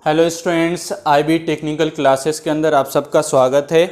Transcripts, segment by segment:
Hello students, IB technical classes के अंदर आप सबका स्वागत है।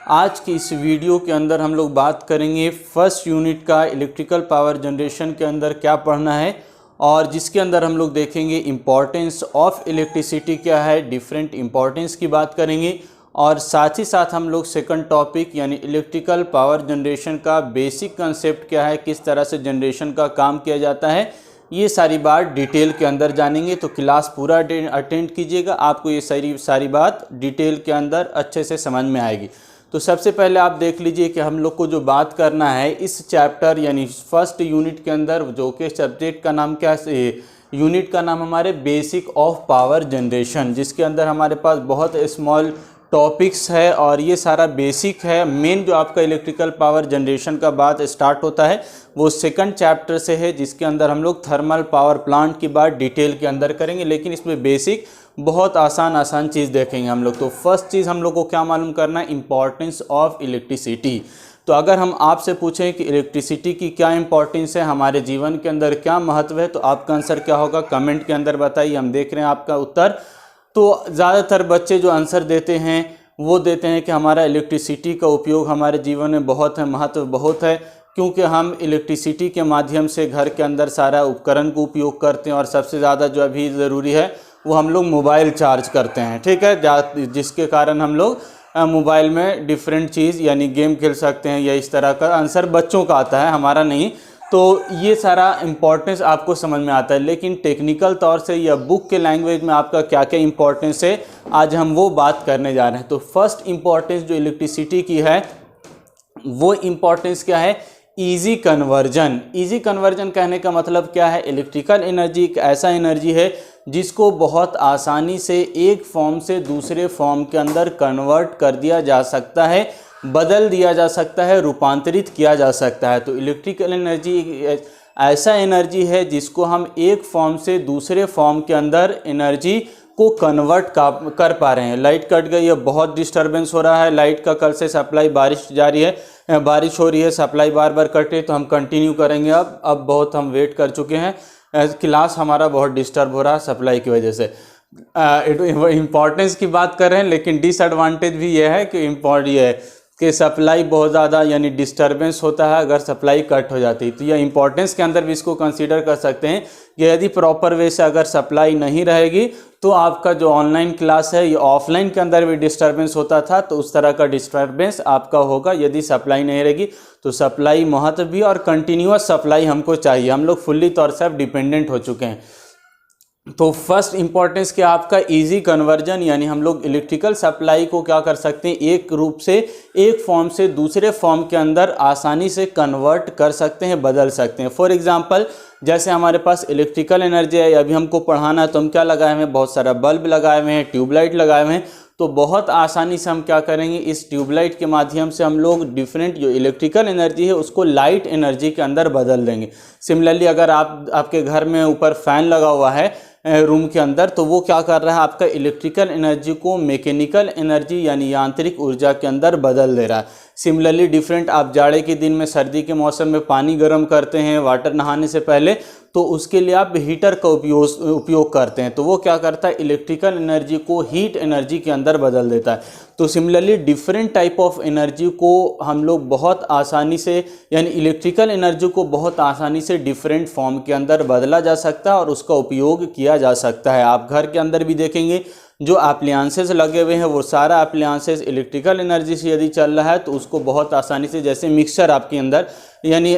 आज की इस वीडियो के अंदर हम लोग बात करेंगे फर्स्ट यूनिट का इलेक्ट्रिकल पावर जनरेशन के अंदर क्या पढ़ना है, और जिसके अंदर हम लोग देखेंगे इम्पॉर्टेंस ऑफ इलेक्ट्रिसिटी क्या है, डिफरेंट इम्पॉर्टेंस की बात करेंगे। और साथ ही साथ हम लोग सेकंड टॉपिक यानी इलेक्ट्रिकल पावर जनरेशन का बेसिक कंसेप्ट क्या है, किस तरह से जनरेशन का काम किया जाता है, ये सारी बात डिटेल के अंदर जानेंगे। तो क्लास पूरा अटेंड कीजिएगा, आपको ये सारी बात डिटेल के अंदर अच्छे से समझ में आएगी। तो सबसे पहले आप देख लीजिए कि हम लोग को जो बात करना है इस चैप्टर यानी फर्स्ट यूनिट के अंदर, जो कि सब्जेक्ट का नाम क्या है, यूनिट का नाम हमारे बेसिक ऑफ पावर जनरेशन, जिसके अंदर हमारे पास बहुत स्मॉल टॉपिक्स है और ये सारा बेसिक है। मेन जो आपका इलेक्ट्रिकल पावर जनरेशन का बात स्टार्ट होता है वो सेकंड चैप्टर से है, जिसके अंदर हम लोग थर्मल पावर प्लांट की बात डिटेल के अंदर करेंगे, लेकिन इसमें बेसिक बहुत आसान चीज़ देखेंगे हम लोग। तो फर्स्ट चीज़ हम लोग को क्या मालूम करना है, इंपॉर्टेंस ऑफ इलेक्ट्रिसिटी। तो अगर हम आपसे पूछें कि इलेक्ट्रिसिटी की क्या इंपॉर्टेंस है, हमारे जीवन के अंदर क्या महत्व है, तो आपका आंसर क्या होगा कमेंट के अंदर बताइए। हम देख रहे हैं आपका उत्तर। तो ज़्यादातर बच्चे जो आंसर देते हैं वो देते हैं कि हमारा इलेक्ट्रिसिटी का उपयोग हमारे जीवन में बहुत है, महत्व बहुत है, क्योंकि हम इलेक्ट्रिसिटी के माध्यम से घर के अंदर सारा उपकरण को उपयोग करते हैं। और सबसे ज़्यादा जो अभी ज़रूरी है वो हम लोग मोबाइल चार्ज करते हैं, ठीक है, जिसके कारण हम लोग मोबाइल में डिफरेंट चीज़ यानी गेम खेल सकते हैं, या इस तरह का आंसर बच्चों का आता है, हमारा नहीं। तो ये सारा इम्पोर्टेंस आपको समझ में आता है, लेकिन टेक्निकल तौर से या बुक के लैंग्वेज में आपका क्या क्या इम्पोर्टेंस है आज हम वो बात करने जा रहे हैं। तो फर्स्ट इम्पोर्टेंस जो इलेक्ट्रिसिटी की है वो इम्पोर्टेंस क्या है, इजी कन्वर्जन। इजी कन्वर्जन कहने का मतलब क्या है, इलेक्ट्रिकल एनर्जी एक ऐसा एनर्जी है जिसको बहुत आसानी से एक फॉर्म से दूसरे फॉर्म के अंदर कन्वर्ट कर दिया जा सकता है, बदल दिया जा सकता है, रूपांतरित किया जा सकता है। तो इलेक्ट्रिकल एनर्जी ऐसा एनर्जी है जिसको हम एक फॉर्म से दूसरे फॉर्म के अंदर एनर्जी को कन्वर्ट कर पा रहे हैं। लाइट कट गई है, बहुत डिस्टरबेंस हो रहा है लाइट का, कल से सप्लाई बारिश जारी है, बारिश हो रही है, सप्लाई बार बार कटे, तो हम कंटिन्यू करेंगे। अब बहुत हम वेट कर चुके हैं, क्लास हमारा बहुत डिस्टर्ब हो रहा है सप्लाई की वजह से। इम्पॉर्टेंस की बात कर रहे हैं, लेकिन डिसएडवांटेज भी ये है कि सप्लाई बहुत ज़्यादा यानी डिस्टरबेंस होता है अगर सप्लाई कट हो जाती है। तो यह इंपॉर्टेंस के अंदर भी इसको कंसीडर कर सकते हैं कि यदि प्रॉपर वे से अगर सप्लाई नहीं रहेगी तो आपका जो ऑनलाइन क्लास है ये ऑफलाइन के अंदर भी डिस्टरबेंस होता था, तो उस तरह का डिस्टरबेंस आपका होगा यदि सप्लाई नहीं रहेगी। तो सप्लाई महत्व भी, और कंटिन्यूअस सप्लाई हमको चाहिए, हम लोग फुल्ली तौर से अब डिपेंडेंट हो चुके हैं। तो फर्स्ट इंपॉर्टेंस क्या आपका इजी कन्वर्जन, यानी हम लोग इलेक्ट्रिकल सप्लाई को क्या कर सकते हैं, एक रूप से एक फॉर्म से दूसरे फॉर्म के अंदर आसानी से कन्वर्ट कर सकते हैं, बदल सकते हैं। फॉर एग्जांपल जैसे हमारे पास इलेक्ट्रिकल एनर्जी है, अभी हमको पढ़ाना है तो हम क्या लगाए हुए हैं, बहुत सारा बल्ब लगाए हुए हैं, ट्यूबलाइट लगाए हुए हैं। तो बहुत आसानी से हम क्या करेंगे, इस ट्यूबलाइट के माध्यम से हम लोग डिफरेंट जो इलेक्ट्रिकल एनर्जी है उसको लाइट एनर्जी के अंदर बदल देंगे। सिमिलरली अगर आपके घर में ऊपर फैन लगा हुआ है रूम के अंदर, तो वो क्या कर रहा है, आपका इलेक्ट्रिकल एनर्जी को मैकेनिकल एनर्जी यानी यांत्रिक ऊर्जा के अंदर बदल दे रहा है। सिमिलरली डिफरेंट आप जाड़े के दिन में, सर्दी के मौसम में पानी गर्म करते हैं वाटर नहाने से पहले, तो उसके लिए आप हीटर का उपयोग करते हैं, तो वो क्या करता है, इलेक्ट्रिकल एनर्जी को हीट एनर्जी के अंदर बदल देता है। तो similarly different type of energy को हम लोग बहुत आसानी से यानी इलेक्ट्रिकल एनर्जी को बहुत आसानी से डिफरेंट फॉर्म के अंदर बदला जा सकता है और उसका उपयोग किया जा सकता है। आप घर के अंदर भी देखेंगे जो एप्लायंसेस लगे हुए हैं वो सारा एप्लायंसेस इलेक्ट्रिकल एनर्जी से यदि चल रहा है तो उसको बहुत आसानी से, जैसे मिक्सर आपके अंदर यानी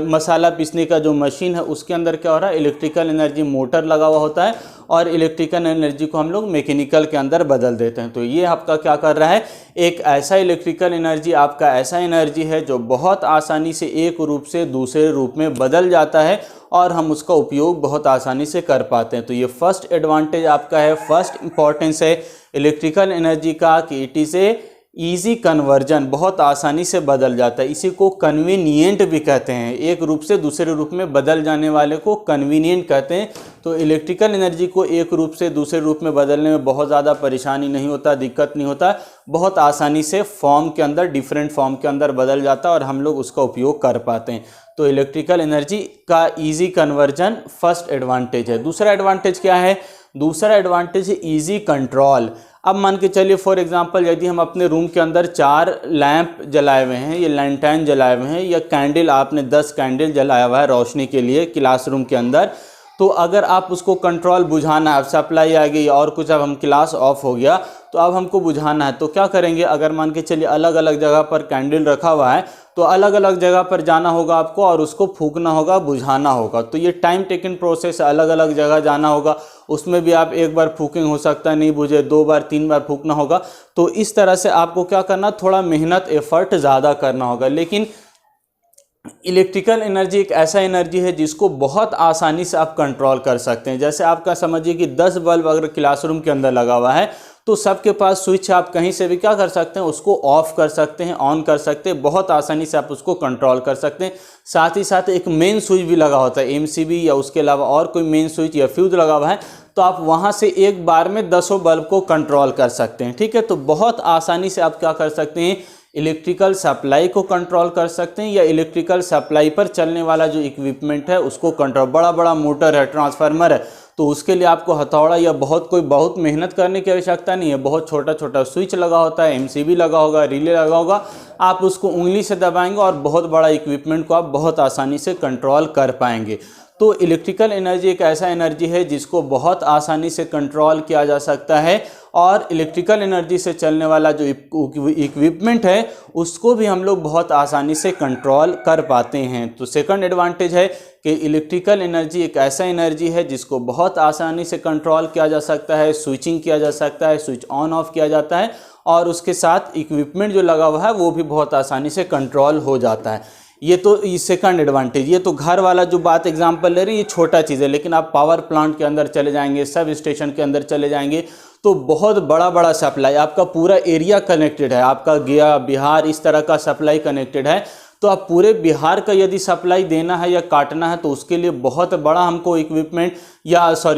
मसाला पीसने का जो मशीन है उसके अंदर क्या हो रहा है, इलेक्ट्रिकल एनर्जी मोटर लगा हुआ होता है और इलेक्ट्रिकल एनर्जी को हम लोग मैकेनिकल के अंदर बदल देते हैं। तो ये आपका क्या कर रहा है, एक ऐसा इलेक्ट्रिकल एनर्जी आपका ऐसा एनर्जी है जो बहुत आसानी से एक रूप से दूसरे रूप में बदल जाता है और हम उसका उपयोग बहुत आसानी से कर पाते हैं। तो ये फर्स्ट एडवांटेज आपका है, फर्स्ट इंपॉर्टेंस है इलेक्ट्रिकल एनर्जी का कि it is a easy conversion, बहुत आसानी से बदल जाता है। इसी को कन्वीनियंट भी कहते हैं, एक रूप से दूसरे रूप में बदल जाने वाले को कन्वीनियंट कहते हैं। तो इलेक्ट्रिकल एनर्जी को एक रूप से दूसरे रूप में बदलने में बहुत ज़्यादा परेशानी नहीं होता, दिक्कत नहीं होता, बहुत आसानी से फॉर्म के अंदर, डिफरेंट फॉर्म के अंदर बदल जाता है और हम लोग उसका उपयोग कर पाते हैं। तो इलेक्ट्रिकल एनर्जी का इजी कन्वर्जन फर्स्ट एडवांटेज है। दूसरा एडवांटेज क्या है, दूसरा एडवांटेज है ईजी कंट्रोल। अब मान के चलिए फॉर एग्जांपल यदि हम अपने रूम के अंदर 4 लैंप जलाए हुए हैं या लैंटर्न जलाए हुए हैं या कैंडल, आपने 10 कैंडल जलाया हुआ है रोशनी के लिए क्लासरूम के अंदर, तो अगर आप उसको कंट्रोल बुझाना है, सप्लाई आ गई और कुछ, अब हम क्लास ऑफ हो गया तो अब हमको बुझाना है, तो क्या करेंगे, अगर मान के चलिए अलग अलग जगह पर कैंडल रखा हुआ है तो अलग अलग जगह पर जाना होगा आपको और उसको फूंकना होगा, बुझाना होगा। तो ये टाइम टेकन प्रोसेस है, अलग अलग जगह जाना होगा, उसमें भी आप एक बार फूकेंगे हो सकता है नहीं बुझे, 2 बार 3 बार फूकना होगा। तो इस तरह से आपको क्या करना, थोड़ा मेहनत एफर्ट ज़्यादा करना होगा। लेकिन इलेक्ट्रिकल एनर्जी एक ऐसा एनर्जी है जिसको बहुत आसानी से आप कंट्रोल कर सकते हैं। जैसे आपका समझिए कि 10 बल्ब अगर क्लासरूम के अंदर लगा हुआ है तो सबके पास स्विच, आप कहीं से भी क्या कर सकते हैं, उसको ऑफ कर सकते हैं, ऑन कर सकते हैं, बहुत आसानी से आप उसको कंट्रोल कर सकते हैं। साथ ही साथ एक मेन स्विच भी लगा होता है, एमसीबी या उसके अलावा और कोई मेन स्विच या फ्यूज लगा हुआ है, तो आप वहाँ से एक बार में 10 बल्ब को कंट्रोल कर सकते हैं। ठीक है, तो बहुत आसानी से आप क्या कर सकते हैं, इलेक्ट्रिकल सप्लाई को कंट्रोल कर सकते हैं या इलेक्ट्रिकल सप्लाई पर चलने वाला जो इक्विपमेंट है उसको कंट्रोल। बड़ा बड़ा मोटर है, ट्रांसफार्मर है, तो उसके लिए आपको हथौड़ा या बहुत मेहनत करने की आवश्यकता नहीं है। बहुत छोटा छोटा स्विच लगा होता है, एमसीबी लगा होगा, रिले लगा होगा, आप उसको उंगली से दबाएंगे और बहुत बड़ा इक्विपमेंट को आप बहुत आसानी से कंट्रोल कर पाएंगे। तो इलेक्ट्रिकल एनर्जी एक ऐसा एनर्जी है जिसको बहुत आसानी से कंट्रोल किया जा सकता है और इलेक्ट्रिकल एनर्जी से चलने वाला जो इक्विपमेंट है उसको भी हम लोग बहुत आसानी से कंट्रोल कर पाते हैं। तो सेकंड एडवांटेज है कि इलेक्ट्रिकल एनर्जी एक ऐसा एनर्जी है जिसको बहुत आसानी से कंट्रोल किया जा सकता है, स्विचिंग किया जा सकता है, स्विच ऑन ऑफ किया जाता है और उसके साथ इक्विपमेंट जो लगा हुआ है वो भी बहुत आसानी से कंट्रोल हो जाता है। ये तो सेकंड एडवांटेज। ये तो घर वाला जो बात एग्जांपल ले रही है ये छोटा चीज़ है, लेकिन आप पावर प्लांट के अंदर चले जाएंगे, सब स्टेशन के अंदर चले जाएंगे तो बहुत बड़ा बड़ा सप्लाई, आपका पूरा एरिया कनेक्टेड है, आपका गया, बिहार, इस तरह का सप्लाई कनेक्टेड है। तो आप पूरे बिहार का यदि सप्लाई देना है या काटना है तो उसके लिए बहुत बड़ा हमको इक्विपमेंट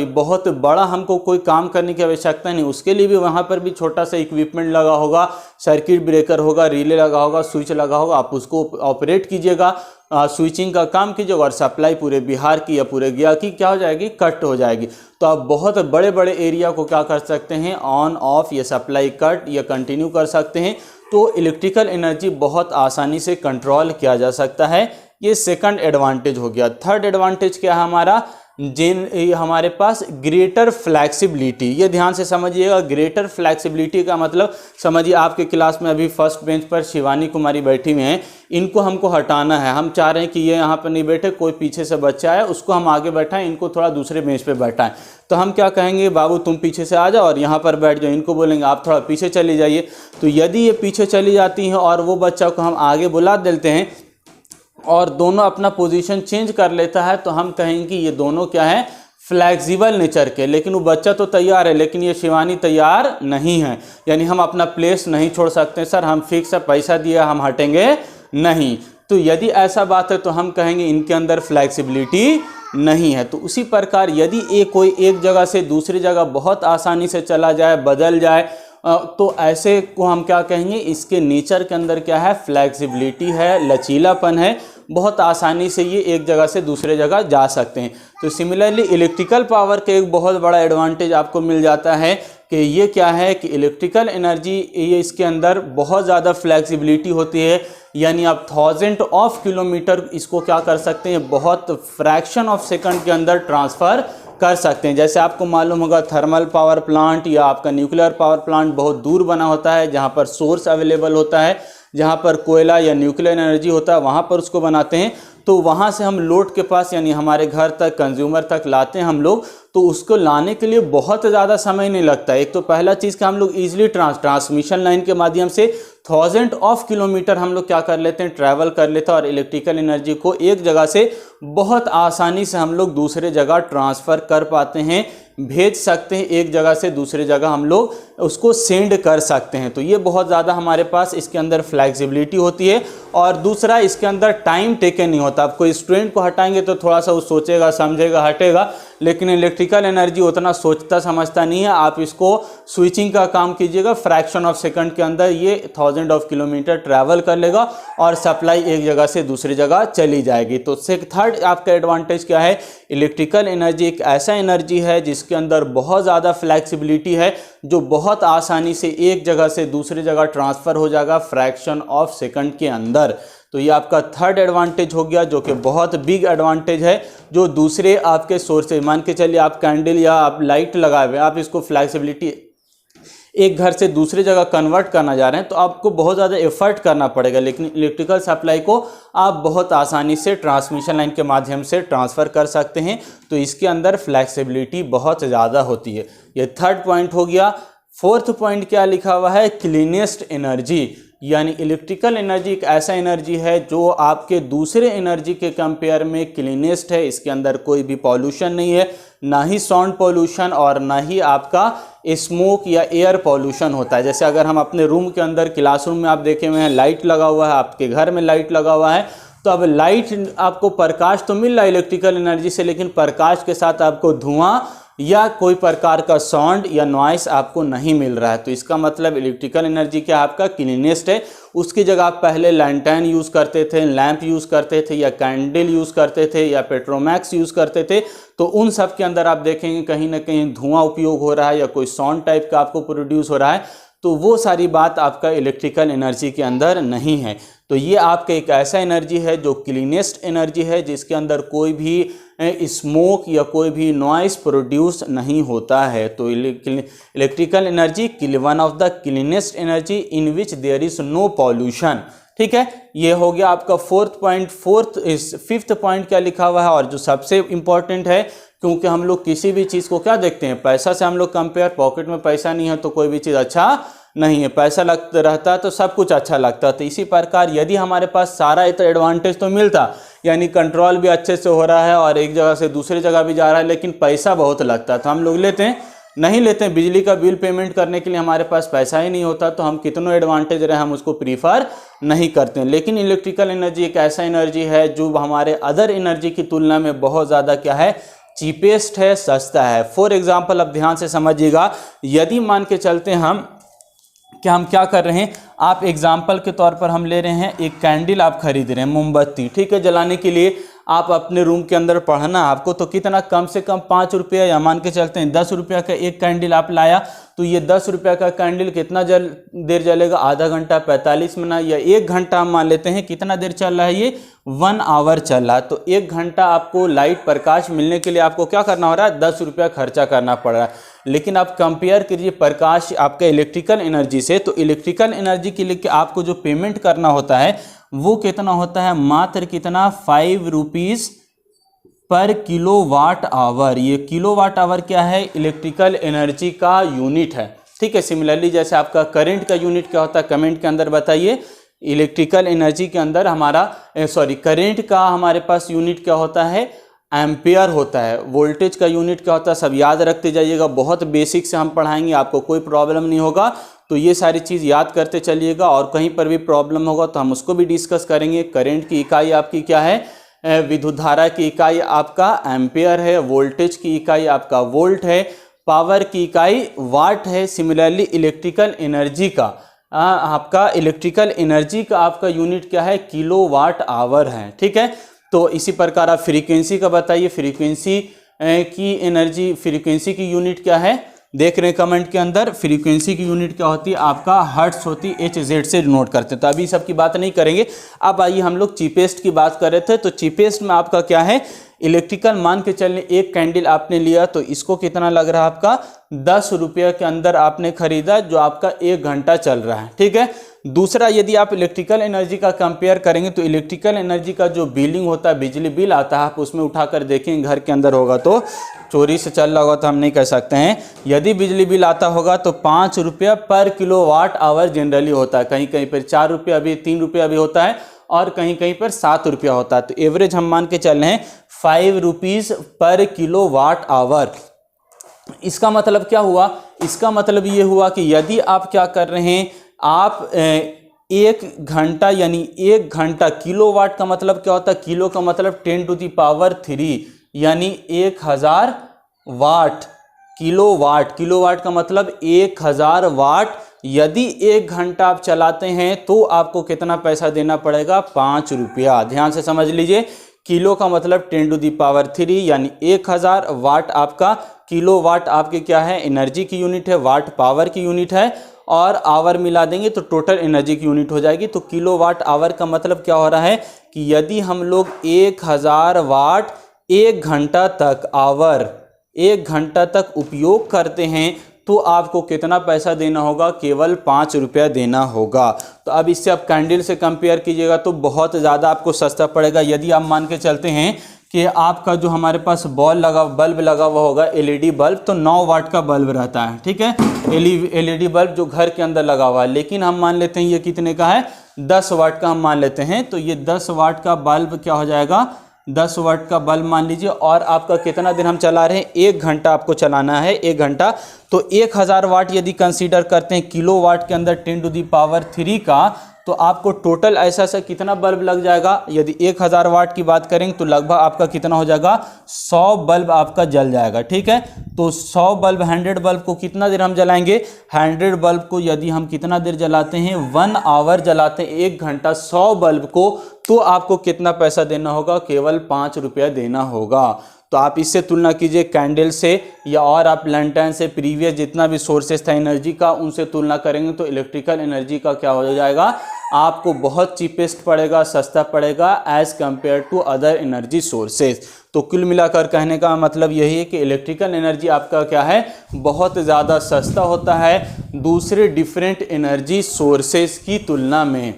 बहुत बड़ा हमको कोई काम करने की आवश्यकता नहीं। उसके लिए भी वहाँ पर भी छोटा सा इक्विपमेंट लगा होगा, सर्किट ब्रेकर होगा, रिले लगा होगा, स्विच लगा होगा, आप उसको ऑपरेट कीजिएगा, स्विचिंग का काम कीजिएगा और सप्लाई पूरे बिहार की या पूरे गया की क्या हो जाएगी, कट हो जाएगी। तो आप बहुत बड़े बड़े एरिया को क्या कर सकते हैं, ऑन ऑफ या सप्लाई कट या कंटिन्यू कर सकते हैं। तो इलेक्ट्रिकल एनर्जी बहुत आसानी से कंट्रोल किया जा सकता है। ये सेकंड एडवांटेज हो गया। थर्ड एडवांटेज क्या है हमारा, हमारे पास ग्रेटर फ्लैक्सिबिलिटी। ये ध्यान से समझिएगा, ग्रेटर फ्लैक्सिबिलिटी का मतलब समझिए आपके क्लास में अभी फर्स्ट बेंच पर शिवानी कुमारी बैठी हुई हैं, इनको हमको हटाना है। हम चाह रहे हैं कि ये यहाँ पर नहीं बैठे, कोई पीछे से बच्चा है उसको हम आगे बैठाएं, इनको थोड़ा दूसरे बेंच पे बैठाएं। तो हम क्या कहेंगे, बाबू तुम पीछे से आ जाओ और यहाँ पर बैठ जाओ, इनको बोलेंगे आप थोड़ा पीछे चली जाइए। तो यदि ये पीछे चली जाती हैं और वो बच्चा को हम आगे बुला देते हैं और दोनों अपना पोजीशन चेंज कर लेता है तो हम कहेंगे कि ये दोनों क्या है, फ्लैक्सिबल नेचर के। लेकिन वो बच्चा तो तैयार है लेकिन ये शिवानी तैयार नहीं है, यानी हम अपना प्लेस नहीं छोड़ सकते, सर हम फिक्स है, पैसा दिया हम हटेंगे नहीं। तो यदि ऐसा बात है तो हम कहेंगे इनके अंदर फ्लैक्सिबिलिटी नहीं है। तो उसी प्रकार यदि कोई एक जगह से दूसरी जगह बहुत आसानी से चला जाए, बदल जाए, तो ऐसे को हम क्या कहेंगे, इसके नेचर के अंदर क्या है, फ्लैक्सिबिलिटी है, लचीलापन है, बहुत आसानी से ये एक जगह से दूसरे जगह जा सकते हैं। तो सिमिलरली इलेक्ट्रिकल पावर का एक बहुत बड़ा एडवांटेज आपको मिल जाता है कि ये क्या है कि इलेक्ट्रिकल एनर्जी ये इसके अंदर बहुत ज़्यादा फ्लैक्सिबिलिटी होती है, यानी आप 1000 ऑफ किलोमीटर इसको क्या कर सकते हैं, बहुत फ्रैक्शन ऑफ सेकंड के अंदर ट्रांसफ़र कर सकते हैं। जैसे आपको मालूम होगा थर्मल पावर प्लांट या आपका न्यूक्लियर पावर प्लांट बहुत दूर बना होता है, जहाँ पर सोर्स अवेलेबल होता है, जहाँ पर कोयला या न्यूक्लियर एनर्जी होता है वहाँ पर उसको बनाते हैं। तो वहाँ से हम लोड के पास यानी हमारे घर तक, कंज्यूमर तक लाते हैं हम लोग, तो उसको लाने के लिए बहुत ज़्यादा समय नहीं लगता। एक तो पहला चीज़ कि हम लोग ईजिली ट्रांसमिशन लाइन के माध्यम से 1000 ऑफ किलोमीटर हम लोग क्या कर लेते हैं, ट्रैवल कर लेते हैं और इलेक्ट्रिकल एनर्जी को एक जगह से बहुत आसानी से हम लोग दूसरे जगह ट्रांसफ़र कर पाते हैं, भेज सकते हैं, एक जगह से दूसरे जगह हम लोग उसको सेंड कर सकते हैं। तो ये बहुत ज़्यादा हमारे पास इसके अंदर फ्लैक्सिबिलिटी होती है। और दूसरा, इसके अंदर टाइम टेकन नहीं होता। आप कोई स्टूडेंट को हटाएंगे तो थोड़ा सा वो सोचेगा, समझेगा, हटेगा, लेकिन इलेक्ट्रिकल एनर्जी उतना सोचता समझता नहीं है। आप इसको स्विचिंग का काम कीजिएगा, फ्रैक्शन ऑफ सेकंड के अंदर ये 1000 ऑफ किलोमीटर ट्रैवल कर लेगा और सप्लाई एक जगह से दूसरी जगह चली जाएगी। तो थर्ड थर्ड आपका एडवांटेज क्या है, इलेक्ट्रिकल एनर्जी एक ऐसा एनर्जी है जिसके अंदर बहुत ज़्यादा फ्लैक्सिबिलिटी है, जो बहुत आसानी से एक जगह से दूसरी जगह ट्रांसफ़र हो जाएगा फ्रैक्शन ऑफ सेकंड के अंदर। तो ये आपका थर्ड एडवांटेज हो गया, जो कि बहुत बिग एडवांटेज है, जो दूसरे आपके सोर्सेज, मान के चलिए आप कैंडल या आप लाइट लगाए हुए, आप इसको फ्लैक्सिबिलिटी एक घर से दूसरी जगह कन्वर्ट करना जा रहे हैं तो आपको बहुत ज़्यादा एफर्ट करना पड़ेगा, लेकिन इलेक्ट्रिकल सप्लाई को आप बहुत आसानी से ट्रांसमिशन लाइन के माध्यम से ट्रांसफ़र कर सकते हैं। तो इसके अंदर फ्लैक्सिबिलिटी बहुत ज़्यादा होती है। ये थर्ड पॉइंट हो गया। फोर्थ पॉइंट क्या लिखा हुआ है, क्लीनेस्ट एनर्जी, यानी इलेक्ट्रिकल एनर्जी एक ऐसा एनर्जी है जो आपके दूसरे एनर्जी के कंपेयर में क्लीनेस्ट है। इसके अंदर कोई भी पॉल्यूशन नहीं है, ना ही साउंड पॉल्यूशन और ना ही आपका स्मोक या एयर पॉल्यूशन होता है। जैसे अगर हम अपने रूम के अंदर, क्लासरूम में आप देखे हुए हैं लाइट लगा हुआ है, आपके घर में लाइट लगा हुआ है, तो अब लाइट आपको प्रकाश तो मिल रहा है इलेक्ट्रिकल एनर्जी से, लेकिन प्रकाश के साथ आपको धुआं या कोई प्रकार का साउंड या नॉइस आपको नहीं मिल रहा है। तो इसका मतलब इलेक्ट्रिकल एनर्जी क्या आपका क्लीनेस्ट है। उसकी जगह आप पहले लैंटर्न यूज़ करते थे, लैंप यूज़ करते थे, या कैंडल यूज़ करते थे, या पेट्रोमैक्स यूज़ करते थे, तो उन सब के अंदर आप देखेंगे कहीं ना कहीं धुआं उपयोग हो रहा है या कोई साउंड टाइप का आपको प्रोड्यूस हो रहा है। तो वो सारी बात आपका इलेक्ट्रिकल एनर्जी के अंदर नहीं है। तो ये आपका एक ऐसा एनर्जी है जो क्लीनेस्ट एनर्जी है, जिसके अंदर कोई भी स्मोक या कोई भी नॉइस प्रोड्यूस नहीं होता है। तो electrical energy one of the cleanest energy in which there is no pollution. ठीक है, ये हो गया आपका फोर्थ पॉइंट। फिफ्थ पॉइंट क्या लिखा हुआ है और जो सबसे इंपॉर्टेंट है, क्योंकि हम लोग किसी भी चीज़ को क्या देखते हैं, पैसा से हम लोग कंपेयर, पॉकेट में पैसा नहीं है तो कोई भी चीज़ अच्छा नहीं है, पैसा लगता रहता है तो सब कुछ अच्छा लगता है। तो इसी प्रकार यदि हमारे पास सारा इतना एडवांटेज तो मिलता, यानी कंट्रोल भी अच्छे से हो रहा है और एक जगह से दूसरी जगह भी जा रहा है, लेकिन पैसा बहुत लगता है, तो हम लोग लेते हैं नहीं लेते हैं। बिजली का बिल पेमेंट करने के लिए हमारे पास पैसा ही नहीं होता, तो हम कितनों एडवांटेज रहे हम उसको प्रीफर नहीं करते हैं। लेकिन इलेक्ट्रिकल एनर्जी एक ऐसा एनर्जी है जो हमारे अदर एनर्जी की तुलना में बहुत ज़्यादा क्या है, चीपेस्ट है, सस्ता है। फॉर एग्जाम्पल अब ध्यान से समझिएगा, यदि मान के चलते हैं हम क्या कर रहे हैं, आप एग्जाम्पल के तौर पर हम ले रहे हैं एक कैंडल आप खरीद रहे हैं, मोमबत्ती, ठीक है, जलाने के लिए आप अपने रूम के अंदर पढ़ना आपको, तो कितना कम से कम 5 रुपया या मान के चलते हैं 10 रुपया का एक कैंडल आप लाया, तो ये 10 रुपया का कैंडल कितना देर जलेगा, आधा घंटा, 45 मिनट या 1 घंटा हम मान लेते हैं। कितना देर चल रहा है ये, 1 आवर चल रहा है। तो 1 घंटा आपको लाइट प्रकाश मिलने के लिए आपको क्या करना हो रहा है, 10 रुपया खर्चा करना पड़ रहा है। लेकिन आप कंपेयर कीजिए प्रकाश आपका इलेक्ट्रिकल एनर्जी से, तो इलेक्ट्रिकल एनर्जी के लिए आपको जो पेमेंट करना होता है वो कितना होता है, मात्र कितना, 5 रुपीज़ पर किलोवाट आवर। ये किलोवाट आवर क्या है, इलेक्ट्रिकल एनर्जी का यूनिट है। ठीक है, सिमिलरली जैसे आपका करंट का यूनिट क्या होता है, कमेंट के अंदर बताइए। इलेक्ट्रिकल एनर्जी के अंदर हमारा करंट का हमारे पास यूनिट क्या होता है, एम्पियर होता है। वोल्टेज का यूनिट क्या होता है, सब याद रखते जाइएगा, बहुत बेसिक से हम पढ़ाएंगे, आपको कोई प्रॉब्लम नहीं होगा। तो ये सारी चीज़ याद करते चलिएगा, और कहीं पर भी प्रॉब्लम होगा तो हम उसको भी डिस्कस करेंगे। करंट की इकाई आपकी क्या है, विद्युत धारा की इकाई आपका एम्पियर है, वोल्टेज की इकाई आपका वोल्ट है, पावर की इकाई वाट है। सिमिलरली इलेक्ट्रिकल एनर्जी का आपका आपका यूनिट क्या है, किलोवाट आवर है। ठीक है, तो इसी प्रकार आप फ्रीक्वेंसी का बताइए, फ्रीक्वेंसी की एनर्जी, फ्रीक्वेंसी की यूनिट क्या है, देख रहे हैं कमेंट के अंदर, फ्रीक्वेंसी की यूनिट क्या होती है आपका, हर्ट्ज होती है, HZ से नोट करते हैं। तो अभी सब की बात नहीं करेंगे। अब आइए हम लोग चीपेस्ट की बात कर रहे थे, तो चीपेस्ट में आपका क्या है, इलेक्ट्रिकल, मान के चलने एक कैंडल आपने लिया तो इसको कितना लग रहा है आपका, 10 रुपये के अंदर आपने खरीदा, जो आपका 1 घंटा चल रहा है। ठीक है, दूसरा यदि आप इलेक्ट्रिकल एनर्जी का कंपेयर करेंगे तो इलेक्ट्रिकल एनर्जी का जो बिलिंग होता है, बिजली बिल आता है, आप उसमें उठाकर देखेंगे, घर के अंदर होगा तो चोरी से चल रहा होगा तो हम नहीं कह सकते हैं। यदि बिजली बिल आता होगा तो 5 रुपया पर किलोवाट आवर जनरली होता है, कहीं कहीं पर 4 रुपया भी, 3 रुपया भी होता है, और कहीं कहीं पर 7 रुपया होता है। तो एवरेज हम मान के चल रहे हैं 5 रुपीज़ पर किलोवाट आवर। इसका मतलब क्या हुआ, इसका मतलब ये हुआ कि यदि आप क्या कर रहे हैं, आप 1 घंटा, यानी 1 घंटा, किलोवाट का मतलब क्या होता है, किलो का मतलब 10⁻3, यानी 1000 वाट। किलोवाट का मतलब 1000 वाट। यदि 1 घंटा आप चलाते हैं तो आपको कितना पैसा देना पड़ेगा, 5 रुपया। ध्यान से समझ लीजिए, किलो का मतलब 10⁻³ यानी 1000 वाट आपका, किलो वाट आपके क्या है एनर्जी की यूनिट है, वाट पावर की यूनिट है, और आवर मिला देंगे तो टोटल एनर्जी की यूनिट हो जाएगी। तो किलो वाट आवर का मतलब क्या हो रहा है कि यदि हम लोग 1000 वाट 1 घंटा तक, आवर 1 घंटा तक उपयोग करते हैं तो आपको कितना पैसा देना होगा, केवल 5 रुपया देना होगा। तो अब इससे आप कैंडल से कंपेयर कीजिएगा तो बहुत ज़्यादा आपको सस्ता पड़ेगा। यदि आप मान के चलते हैं कि आपका जो हमारे पास बल्ब लगा हुआ होगा एलईडी बल्ब, तो 9 वाट का बल्ब रहता है, ठीक है, एलईडी बल्ब जो घर के अंदर लगा हुआ है, लेकिन हम मान लेते हैं ये कितने का है, 10 वाट का हम मान लेते हैं। तो ये 10 वाट का बल्ब क्या हो जाएगा, 10 वाट का बल्ब मान लीजिए, और आपका कितना दिन हम चला रहे हैं, 1 घंटा आपको चलाना है, 1 घंटा। तो 1000 वाट यदि कंसीडर करते हैं किलो वाट के अंदर 10⁻³ का, तो आपको टोटल ऐसा कितना बल्ब लग जाएगा, यदि 1000 वाट की बात करेंगे तो लगभग आपका कितना हो जाएगा, 100 बल्ब आपका जल जाएगा, ठीक है। तो 100 बल्ब, 100 बल्ब को कितना देर हम जलाएंगे, 100 बल्ब को यदि हम कितना देर जलाते हैं, 1 आवर जलाते हैं, 1 घंटा 100 बल्ब को, तो आपको कितना पैसा देना होगा, केवल 5 रुपया देना होगा। तो आप इससे तुलना कीजिए कैंडल से, या और आप लैंटर्न से, प्रीवियस जितना भी सोर्सेस था एनर्जी का उनसे तुलना करेंगे तो इलेक्ट्रिकल एनर्जी का क्या हो जाएगा, आपको बहुत चीपेस्ट पड़ेगा, सस्ता पड़ेगा as compare to other energy sources. तो कुल मिलाकर कहने का मतलब यही है कि इलेक्ट्रिकल एनर्जी आपका क्या है, बहुत ज़्यादा सस्ता होता है दूसरे डिफरेंट एनर्जी सोर्सेज की तुलना में,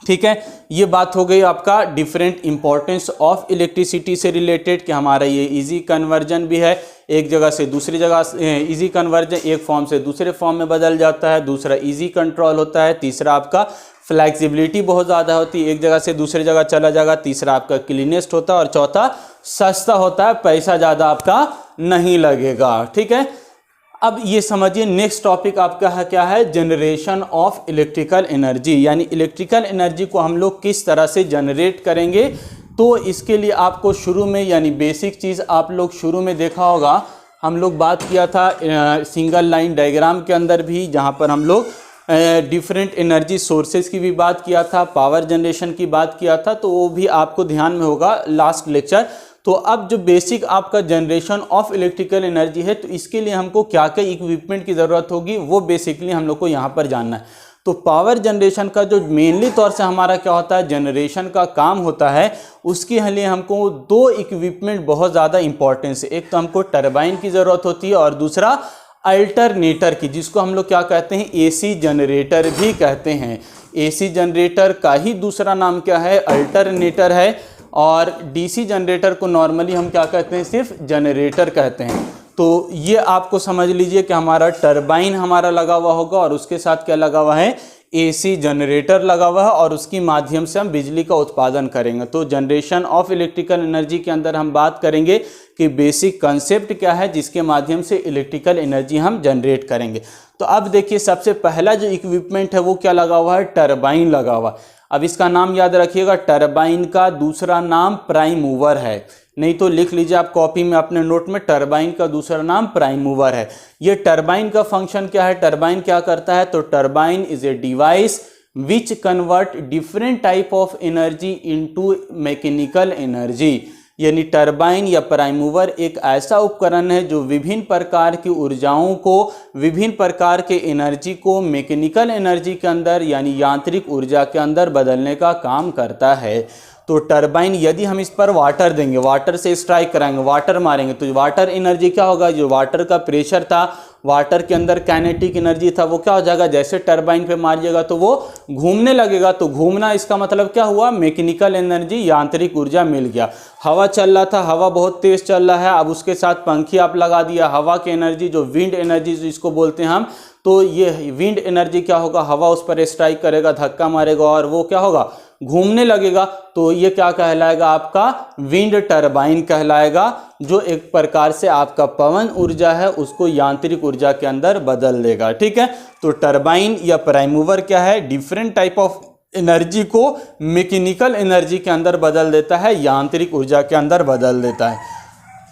ठीक है। ये बात हो गई आपका डिफरेंट इंपॉर्टेंस ऑफ इलेक्ट्रिसिटी से रिलेटेड, कि हमारा ये इजी कन्वर्जन भी है, एक जगह से दूसरी जगह, इजी कन्वर्जन एक फॉर्म से दूसरे फॉर्म में बदल जाता है, दूसरा इजी कंट्रोल होता है, तीसरा आपका फ्लेक्सिबिलिटी बहुत ज़्यादा होती है, एक जगह से दूसरी जगह चला जाएगा, तीसरा आपका क्लीनेस्ट होता है, और चौथा सस्ता होता है, पैसा ज़्यादा आपका नहीं लगेगा, ठीक है। अब ये समझिए नेक्स्ट टॉपिक आपका है क्या है, जनरेशन ऑफ इलेक्ट्रिकल एनर्जी, यानी इलेक्ट्रिकल एनर्जी को हम लोग किस तरह से जनरेट करेंगे। तो इसके लिए आपको शुरू में, यानी बेसिक चीज़ आप लोग शुरू में देखा होगा, हम लोग बात किया था सिंगल लाइन डायग्राम के अंदर भी, जहाँ पर हम लोग डिफरेंट एनर्जी सोर्सेज की भी बात किया था, पावर जनरेशन की बात किया था, तो वो भी आपको ध्यान में होगा लास्ट लेक्चर। तो अब जो बेसिक आपका जनरेशन ऑफ इलेक्ट्रिकल एनर्जी है, तो इसके लिए हमको क्या क्या इक्विपमेंट की ज़रूरत होगी, वो बेसिकली हम लोग को यहाँ पर जानना है। तो पावर जनरेशन का जो मेनली तौर से हमारा क्या होता है, जनरेशन का काम होता है, उसके लिए हमको 2 इक्विपमेंट बहुत ज़्यादा इंपॉर्टेंस है। एक तो हमको टरबाइन की ज़रूरत होती है, और दूसरा अल्टरनेटर की, जिसको हम लोग क्या कहते हैं, एसी जनरेटर भी कहते हैं। एसी जनरेटर का ही दूसरा नाम क्या है, अल्टरनेटर है, और डीसी जनरेटर को नॉर्मली हम क्या कहते हैं, सिर्फ जनरेटर कहते हैं। तो ये आपको समझ लीजिए कि हमारा टरबाइन हमारा लगा हुआ होगा, और उसके साथ क्या लगा हुआ है, एसी जनरेटर लगा हुआ है, और उसकी माध्यम से हम बिजली का उत्पादन करेंगे। तो जनरेशन ऑफ इलेक्ट्रिकल एनर्जी के अंदर हम बात करेंगे कि बेसिक कंसेप्ट क्या है जिसके माध्यम से इलेक्ट्रिकल एनर्जी हम जनरेट करेंगे। तो अब देखिए सबसे पहला जो इक्विपमेंट है वो क्या लगा हुआ है, टरबाइन लगा हुआ। अब इसका नाम याद रखिएगा, टरबाइन का दूसरा नाम प्राइम मूवर है, नहीं तो लिख लीजिए आप कॉपी में अपने नोट में, टरबाइन का दूसरा नाम प्राइम मूवर है। ये टरबाइन का फंक्शन क्या है, टरबाइन क्या करता है, तो turbine is a device which convert different type of energy into mechanical energy. यानी टरबाइन या प्राइम मूवर एक ऐसा उपकरण है जो विभिन्न प्रकार की ऊर्जाओं को, विभिन्न प्रकार के एनर्जी को मैकेनिकल एनर्जी के अंदर, यानी यांत्रिक ऊर्जा के अंदर बदलने का काम करता है। तो टरबाइन, यदि हम इस पर वाटर देंगे, वाटर से स्ट्राइक कराएंगे, वाटर मारेंगे, तो वाटर एनर्जी क्या होगा, जो वाटर का प्रेशर था, वाटर के अंदर काइनेटिक एनर्जी था, वो क्या हो जाएगा, जैसे टरबाइन पे मारिएगा तो वो घूमने लगेगा। तो घूमना इसका मतलब क्या हुआ, मैकेनिकल एनर्जी, यांत्रिक ऊर्जा मिल गया। हवा चल रहा था, हवा बहुत तेज चल रहा है, अब उसके साथ पंखी आप लगा दिया, हवा की एनर्जी, जो विंड एनर्जी जिसको बोलते हैं हम, तो ये विंड एनर्जी क्या होगा, हवा उस पर स्ट्राइक करेगा, धक्का मारेगा, और वो क्या होगा, घूमने लगेगा। तो ये क्या कहलाएगा, आपका विंड टरबाइन कहलाएगा, जो एक प्रकार से आपका पवन ऊर्जा है उसको यांत्रिक ऊर्जा के अंदर बदल देगा, ठीक है। तो टरबाइन या प्राइम मूवर क्या है, डिफरेंट टाइप ऑफ एनर्जी को मैकेनिकल एनर्जी के अंदर बदल देता है, यांत्रिक ऊर्जा के अंदर बदल देता है।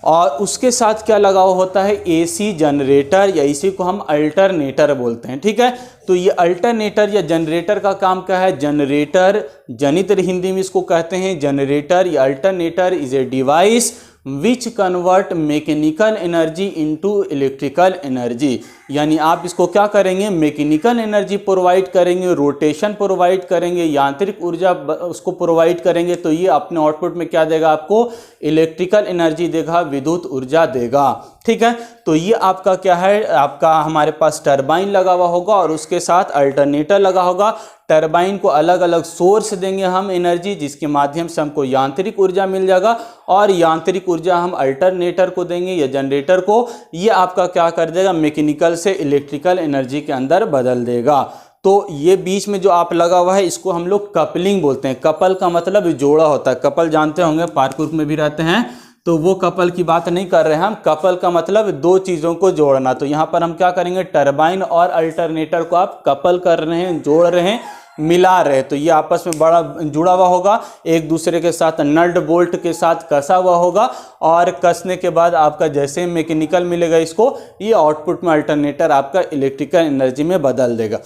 और उसके साथ क्या लगा हुआ होता है, एसी जनरेटर, या इसी को हम अल्टरनेटर बोलते हैं, ठीक है। तो तो ये अल्टरनेटर या जनरेटर का काम क्या है? जनरेटर, जनित्र हिंदी में इसको कहते हैं। जनरेटर या alternator is a device which convert mechanical energy into electrical energy. यानी आप इसको क्या करेंगे? मैकेनिकल एनर्जी प्रोवाइड करेंगे, रोटेशन प्रोवाइड करेंगे, यांत्रिक ऊर्जा उसको प्रोवाइड करेंगे, तो ये अपने आउटपुट में क्या देगा? आपको इलेक्ट्रिकल एनर्जी देगा, विद्युत ऊर्जा देगा। ठीक है, तो ये आपका क्या है? आपका हमारे पास टरबाइन लगा हुआ होगा और उसके साथ अल्टरनेटर लगा होगा। टरबाइन को अलग अलग सोर्स देंगे हम एनर्जी, जिसके माध्यम से हमको यांत्रिक ऊर्जा मिल जाएगा, और यांत्रिक ऊर्जा हम अल्टरनेटर को देंगे या जनरेटर को। ये आपका क्या कर देगा? मैकेनिकल से इलेक्ट्रिकल एनर्जी के अंदर बदल देगा। तो ये बीच में जो आप लगा हुआ है इसको हम लोग कपलिंग बोलते हैं। कपल का मतलब जोड़ा होता है। कपल जानते होंगे, पार्क उर्क में भी रहते हैं, तो वो कपल की बात नहीं कर रहे हैं हम। कपल का मतलब दो चीज़ों को जोड़ना। तो यहाँ पर हम क्या करेंगे? टरबाइन और अल्टरनेटर को आप कपल कर रहे हैं, जोड़ रहे हैं, मिला रहे, तो ये आपस में बड़ा जुड़ा हुआ होगा, एक दूसरे के साथ नट बोल्ट के साथ कसा हुआ होगा, और कसने के बाद आपका जैसे मैकेनिकल मिलेगा इसको, ये आउटपुट में अल्टरनेटर आपका इलेक्ट्रिकल एनर्जी में बदल देगा।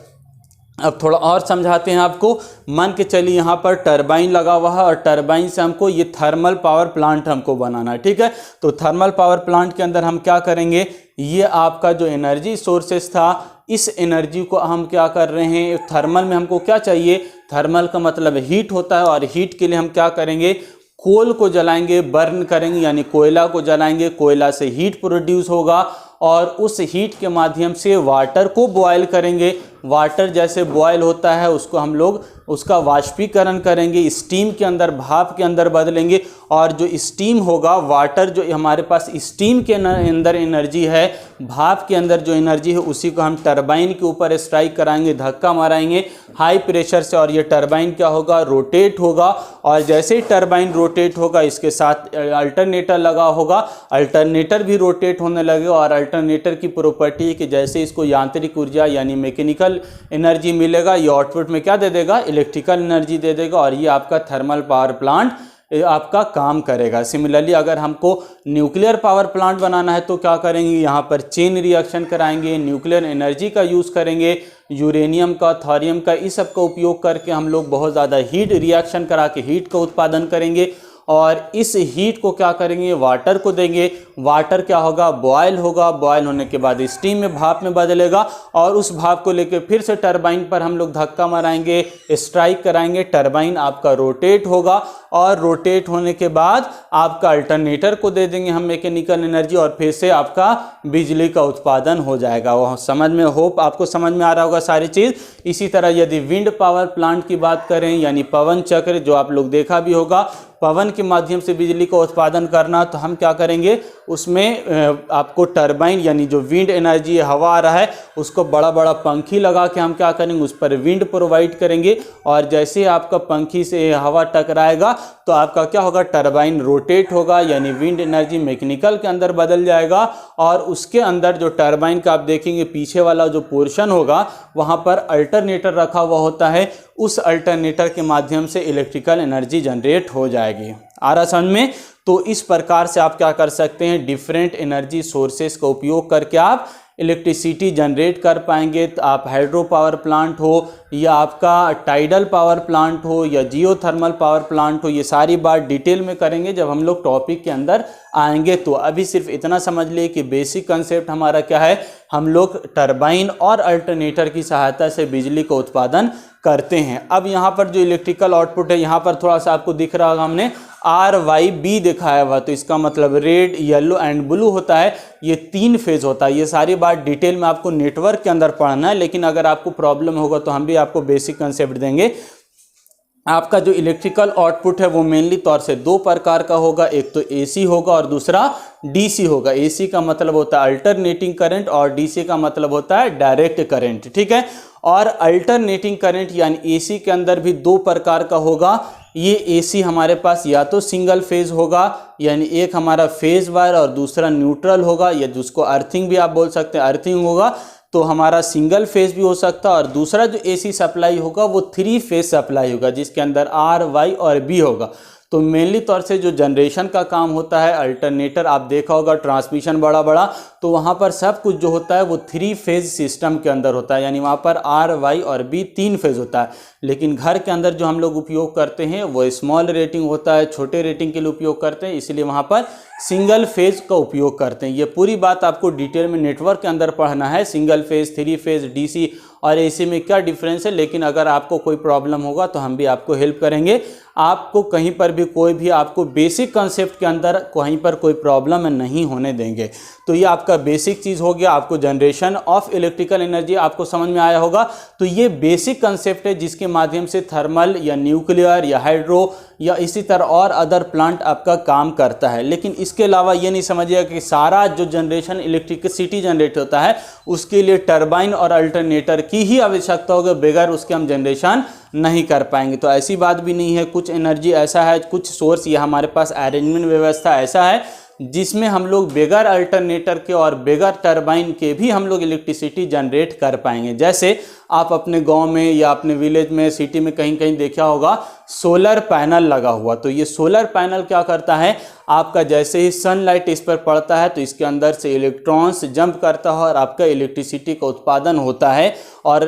अब थोड़ा और समझाते हैं आपको। मान के चलिए यहाँ पर टरबाइन लगा हुआ है और टरबाइन से हमको ये थर्मल पावर प्लांट हमको बनाना है। ठीक है, तो थर्मल पावर प्लांट के अंदर हम क्या करेंगे? ये आपका जो एनर्जी सोर्सेस था, इस एनर्जी को हम क्या कर रहे हैं? थर्मल में हमको क्या चाहिए? थर्मल का मतलब हीट होता है, और हीट के लिए हम क्या करेंगे? कोल को जलाएंगे, बर्न करेंगे, यानी कोयला को जलाएंगे। कोयला से हीट प्रोड्यूस होगा और उस हीट के माध्यम से वाटर को बॉयल करेंगे। वाटर जैसे बॉयल होता है उसको हम लोग उसका वाष्पीकरण करेंगे, स्टीम के अंदर, भाप के अंदर बदलेंगे, और जो स्टीम होगा, वाटर जो हमारे पास स्टीम के अंदर एनर्जी है, भाप के अंदर जो एनर्जी है, उसी को हम टरबाइन के ऊपर स्ट्राइक कराएंगे, धक्का माराएंगे हाई प्रेशर से, और ये टरबाइन क्या होगा? रोटेट होगा। और जैसे ही टरबाइन रोटेट होगा, इसके साथ अल्टरनेटर लगा होगा, अल्टरनेटर भी रोटेट होने लगेगा। और अल्टरनेटर की प्रॉपर्टी है कि जैसे इसको यांत्रिक ऊर्जा यानी मैकेनिकल एनर्जी मिलेगा, ये आउटपुट में क्या दे देगा? इलेक्ट्रिकल एनर्जी दे देगा, और ये आपका थर्मल पावर प्लांट आपका काम करेगा। सिमिलरली अगर हमको न्यूक्लियर पावर प्लांट बनाना है तो क्या करेंगे? यहाँ पर चेन रिएक्शन कराएंगे, न्यूक्लियर एनर्जी का यूज़ करेंगे, यूरेनियम का, थोरियम का, इस सब का उपयोग करके हम लोग बहुत ज़्यादा हीट रिएक्शन करा के हीट का उत्पादन करेंगे, और इस हीट को क्या करेंगे? वाटर को देंगे। वाटर क्या होगा? बॉयल होगा, बॉयल होने के बाद स्टीम में, भाप में बदलेगा, और उस भाप को लेकर फिर से टरबाइन पर हम लोग धक्का माराएंगे, स्ट्राइक कराएंगे, टरबाइन आपका रोटेट होगा, और रोटेट होने के बाद आपका अल्टरनेटर को दे देंगे हम मैकेनिकल एनर्जी, और फिर से आपका बिजली का उत्पादन हो जाएगा। वो समझ में, होप आपको समझ में आ रहा होगा सारी चीज़। इसी तरह यदि विंड पावर प्लांट की बात करें, यानी पवन चक्र, जो आप लोग देखा भी होगा, पवन के माध्यम से बिजली का उत्पादन करना, तो हम क्या करेंगे? उसमें आपको टरबाइन यानी जो विंड एनर्जी हवा आ रहा है उसको बड़ा बड़ा पंखी लगा के हम क्या करेंगे? उस पर विंड प्रोवाइड करेंगे, और जैसे ही आपका पंखी से हवा टकराएगा तो आपका क्या होगा? टरबाइन रोटेट होगा, यानी विंड एनर्जी मैकेनिकल के अंदर बदल जाएगा, और उसके अंदर जो टरबाइन का आप देखेंगे पीछे वाला जो पोर्शन होगा, वहाँ पर अल्टरनेटर रखा हुआ होता है। उस अल्टरनेटर के माध्यम से इलेक्ट्रिकल एनर्जी जनरेट हो जाएगी। आ रहा समझ में? तो इस प्रकार से आप क्या कर सकते हैं? डिफरेंट एनर्जी सोर्सेस का उपयोग करके आप इलेक्ट्रिसिटी जनरेट कर पाएंगे। तो आप हाइड्रो पावर प्लांट हो, या आपका टाइडल पावर प्लांट हो, या जियोथर्मल पावर प्लांट हो, ये सारी बात डिटेल में करेंगे जब हम लोग टॉपिक के अंदर आएंगे। तो अभी सिर्फ इतना समझ लिए कि बेसिक कंसेप्ट हमारा क्या है? हम लोग टरबाइन और अल्टरनेटर की सहायता से बिजली का उत्पादन करते हैं। अब यहाँ पर जो इलेक्ट्रिकल आउटपुट है, यहाँ पर थोड़ा सा आपको दिख रहा होगा, हमने RYB दिखाया हुआ, तो इसका मतलब रेड, येलो एंड ब्लू होता है। ये 3 फेज होता है। ये सारी बात डिटेल में आपको नेटवर्क के अंदर पढ़ना है, लेकिन अगर आपको प्रॉब्लम होगा तो हम भी आपको बेसिक कंसेप्ट देंगे। आपका जो इलेक्ट्रिकल आउटपुट है वो मेनली तौर से 2 प्रकार का होगा, एक तो AC होगा और दूसरा DC होगा। AC का मतलब होता है अल्टरनेटिंग करंट, और DC का मतलब होता है डायरेक्ट करंट। ठीक है, और अल्टरनेटिंग करंट यानी AC के अंदर भी 2 प्रकार का होगा। ये AC हमारे पास या तो सिंगल फेज होगा, यानी एक हमारा फेज वायर और दूसरा न्यूट्रल होगा, या जिसको अर्थिंग भी आप बोल सकते हैं, अर्थिंग होगा। तो हमारा सिंगल फेज भी हो सकता है, और दूसरा जो AC सप्लाई होगा वो 3 फेज सप्लाई होगा, जिसके अंदर R, Y और B होगा। तो मेनली तौर से जो जनरेशन का काम होता है, अल्टरनेटर आप देखा होगा, ट्रांसमिशन बड़ा बड़ा, तो वहाँ पर सब कुछ जो होता है वो 3 फेज सिस्टम के अंदर होता है, यानी वहाँ पर R, Y और B 3 फेज होता है। लेकिन घर के अंदर जो हम लोग उपयोग करते हैं वो स्मॉल रेटिंग होता है, छोटे रेटिंग के लिए उपयोग करते हैं, इसलिए वहाँ पर सिंगल फेज का उपयोग करते हैं। ये पूरी बात आपको डिटेल में नेटवर्क के अंदर पढ़ना है, सिंगल फेज, 3 फेज, DC और AC में क्या डिफरेंस है। लेकिन अगर आपको कोई प्रॉब्लम होगा तो हम भी आपको हेल्प करेंगे। आपको कहीं पर भी कोई भी आपको बेसिक कंसेप्ट के अंदर कहीं पर कोई प्रॉब्लम नहीं होने देंगे। तो ये आपका बेसिक चीज़ हो गया। आपको जनरेशन ऑफ इलेक्ट्रिकल एनर्जी आपको समझ में आया होगा। तो ये बेसिक कंसेप्ट है जिसके माध्यम से थर्मल या न्यूक्लियर या हाइड्रो या इसी तरह और अदर प्लांट आपका काम करता है। लेकिन इसके अलावा ये नहीं समझिएगा कि सारा जो जनरेशन इलेक्ट्रिसिटी जनरेट होता है उसके लिए टरबाइन और अल्टरनेटर की ही आवश्यकता होगी, बगैर उसके हम जनरेशन नहीं कर पाएंगे। तो ऐसी बात भी नहीं है। कुछ एनर्जी ऐसा है, कुछ सोर्स या हमारे पास अरेंजमेंट व्यवस्था ऐसा है जिसमें हम लोग बगैर अल्टरनेटर के और बगैर टरबाइन के भी हम लोग इलेक्ट्रिसिटी जनरेट कर पाएंगे। जैसे आप अपने गांव में या अपने विलेज में, सिटी में कहीं कहीं देखा होगा सोलर पैनल लगा हुआ। तो ये सोलर पैनल क्या करता है, आपका जैसे ही सनलाइट इस पर पड़ता है तो इसके अंदर से इलेक्ट्रॉन्स जंप करता है और आपका इलेक्ट्रिसिटी का उत्पादन होता है। और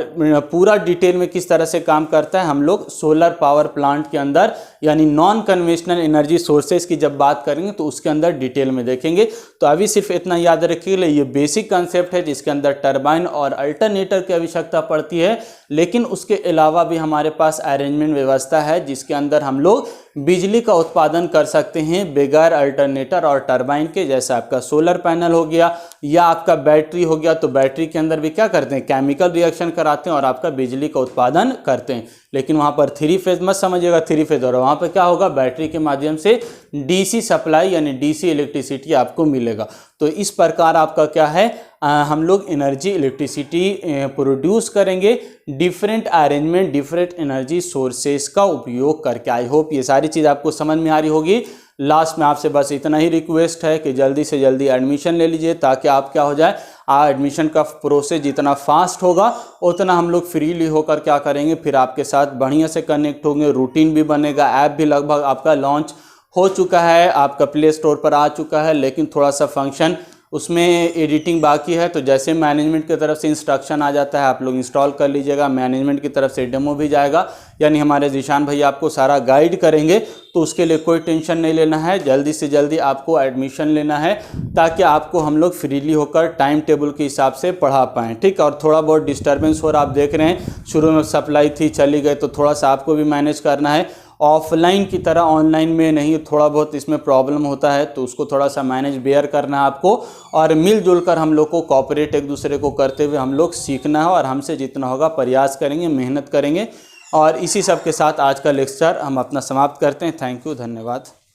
पूरा डिटेल में किस तरह से काम करता है हम लोग सोलर पावर प्लांट के अंदर, यानी नॉन कन्वेंशनल एनर्जी सोर्सेज की जब बात करेंगे तो उसके अंदर डिटेल में देखेंगे। तो अभी सिर्फ इतना याद रखिए, ये बेसिक कंसेप्ट है जिसके अंदर टरबाइन और अल्टरनेटर की आवश्यकता पड़ती है। लेकिन उसके अलावा भी हमारे पास अरेंजमेंट व्यवस्था है जिसके अंदर हम लोग बिजली का उत्पादन कर सकते हैं बगैर अल्टरनेटर और टरबाइन के। जैसे आपका सोलर पैनल हो गया या आपका बैटरी हो गया, तो बैटरी के अंदर भी क्या करते हैं, केमिकल रिएक्शन कराते हैं और आपका बिजली का उत्पादन करते हैं। लेकिन वहाँ पर 3 फेज मत समझिएगा, 3 फेज और वहाँ पर क्या होगा, बैटरी के माध्यम से DC सप्लाई यानी DC इलेक्ट्रिसिटी आपको मिलेगा। तो इस प्रकार आपका क्या है, हम लोग एनर्जी इलेक्ट्रिसिटी प्रोड्यूस करेंगे different arrangement, different energy sources का उपयोग करके। आई होप ये सारी चीज़ आपको समझ में आ रही होगी। लास्ट में आपसे बस इतना ही रिक्वेस्ट है कि जल्दी से जल्दी एडमिशन ले लीजिए, ताकि आप क्या हो जाए, एडमिशन का प्रोसेस जितना फास्ट होगा उतना हम लोग फ्रीली होकर क्या करेंगे, फिर आपके साथ बढ़िया से कनेक्ट होंगे, रूटीन भी बनेगा। ऐप भी लगभग आपका लॉन्च हो चुका है, आपका प्ले स्टोर पर आ चुका है, लेकिन थोड़ा सा फंक्शन उसमें एडिटिंग बाकी है। तो जैसे मैनेजमेंट की तरफ से इंस्ट्रक्शन आ जाता है आप लोग इंस्टॉल कर लीजिएगा, मैनेजमेंट की तरफ से डेमो भी जाएगा, यानी हमारे जीशान भाई आपको सारा गाइड करेंगे। तो उसके लिए कोई टेंशन नहीं लेना है, जल्दी से जल्दी आपको एडमिशन लेना है ताकि आपको हम लोग फ्रीली होकर टाइम टेबल के हिसाब से पढ़ा पाएँ। ठीक, और थोड़ा बहुत डिस्टर्बेंस हो रहा आप देख रहे हैं, शुरू में सप्लाई थी चली गई, तो थोड़ा सा आपको भी मैनेज करना है। ऑफलाइन की तरह ऑनलाइन में नहीं, थोड़ा बहुत इसमें प्रॉब्लम होता है, तो उसको थोड़ा सा मैनेज बेयर करना है आपको। और मिलजुल कर हम लोग को कॉपरेट एक दूसरे को करते हुए हम लोग सीखना है, और हमसे जितना होगा प्रयास करेंगे, मेहनत करेंगे। और इसी सब के साथ आज का लेक्चर हम अपना समाप्त करते हैं। थैंक यू, धन्यवाद।